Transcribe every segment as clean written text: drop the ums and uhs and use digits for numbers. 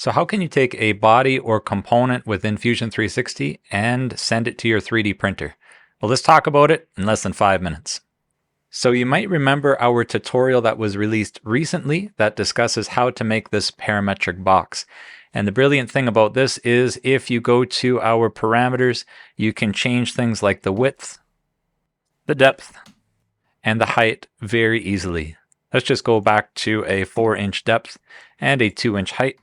So how can you take a body or component within Fusion 360 and send it to your 3D printer? Well, let's talk about it in less than 5 minutes. So you might remember our tutorial that was released recently that discusses how to make this parametric box. And the brilliant thing about this is if you go to our parameters, you can change things like the width, the depth, and the height very easily. Let's just go back to a 4-inch depth and a 2-inch height.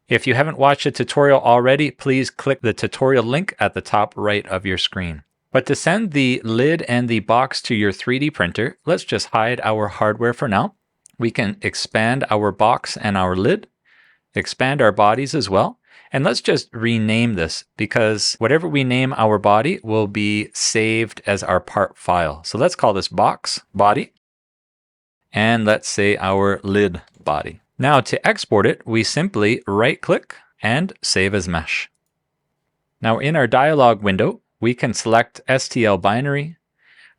If you haven't watched the tutorial already, please click the tutorial link at the top right of your screen. But to send the lid and the box to your 3D printer, let's just hide our hardware for now. We can expand our box and our lid, expand our bodies as well. And let's just rename this because whatever we name our body will be saved as our part file. So let's call this box body. And let's say our lid body. Now to export it, we simply right click and save as mesh. Now in our dialog window, we can select STL binary.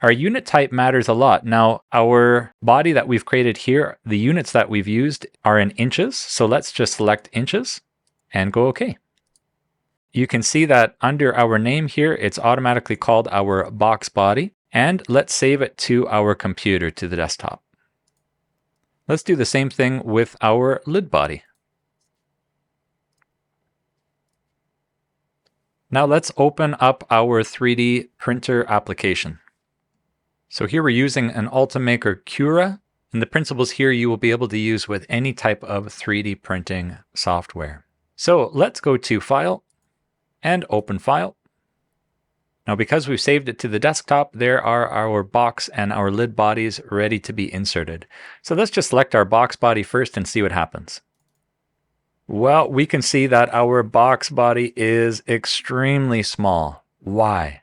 Our unit type matters a lot. Now our body that we've created here, the units that we've used are in inches. So let's just select inches and go OK. You can see that under our name here, it's automatically called our box body. And let's save it to our computer, to the desktop. Let's do the same thing with our lid body. Now let's open up our 3D printer application. So here we're using an Ultimaker Cura, and the principles here you will be able to use with any type of 3D printing software. So let's go to File and Open File. Now because we've saved it to the desktop, there are our box and our lid bodies ready to be inserted. So let's just select our box body first and see what happens. Well, we can see that our box body is extremely small. Why?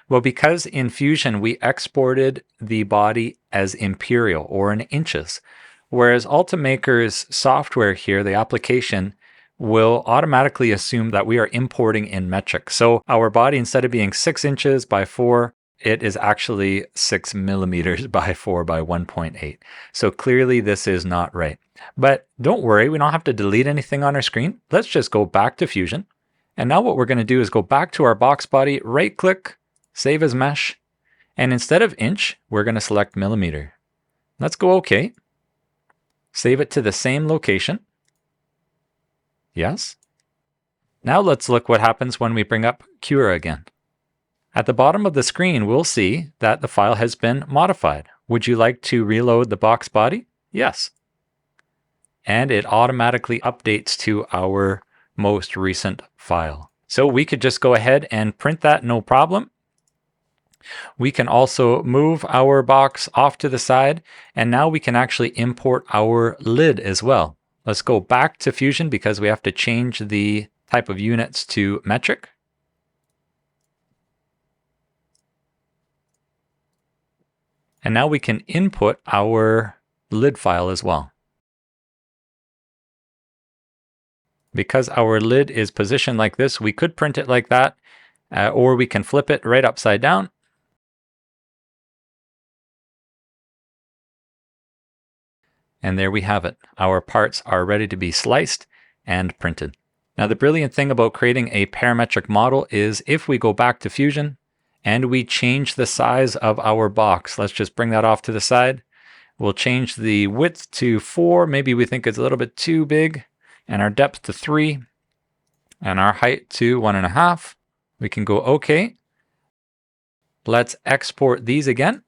Well, because in Fusion we exported the body as imperial or in inches, whereas Ultimaker's software here, the application, will automatically assume that we are importing in metric. So our body, instead of being 6 inches by 4, it is actually 6 millimeters by 4 by 1.8. So clearly this is not right. But don't worry, we don't have to delete anything on our screen. Let's just go back to Fusion. And now what we're going to do is go back to our box body, right click, save as mesh. And instead of inch, we're going to select millimeter. Let's go OK. Save it to the same location. Yes. Now let's look what happens when we bring up Cura again. At the bottom of the screen, we'll see that the file has been modified. Would you like to reload the box body? Yes. And it automatically updates to our most recent file. So we could just go ahead and print that, no problem. We can also move our box off to the side, and now we can actually import our lid as well. Let's go back to Fusion because we have to change the type of units to metric. And now we can input our lid file as well. Because our lid is positioned like this, we could print it like that, or we can flip it right upside down. And there we have it. Our parts are ready to be sliced and printed. Now the brilliant thing about creating a parametric model is if we go back to Fusion and we change the size of our box, let's just bring that off to the side. We'll change the width to 4, maybe we think it's a little bit too big, and our depth to 3, and our height to 1.5. We can go OK. Let's export these again.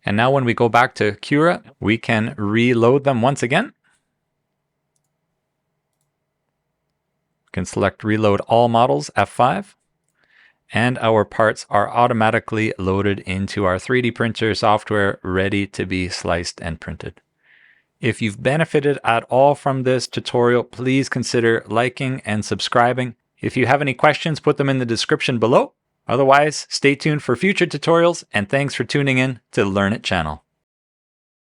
And now when we go back to Cura, we can reload them once again. We can select Reload All Models, F5. And our parts are automatically loaded into our 3D printer software, ready to be sliced and printed. If you've benefited at all from this tutorial, please consider liking and subscribing. If you have any questions, put them in the description below. Otherwise, stay tuned for future tutorials, and thanks for tuning in to the Learn It channel.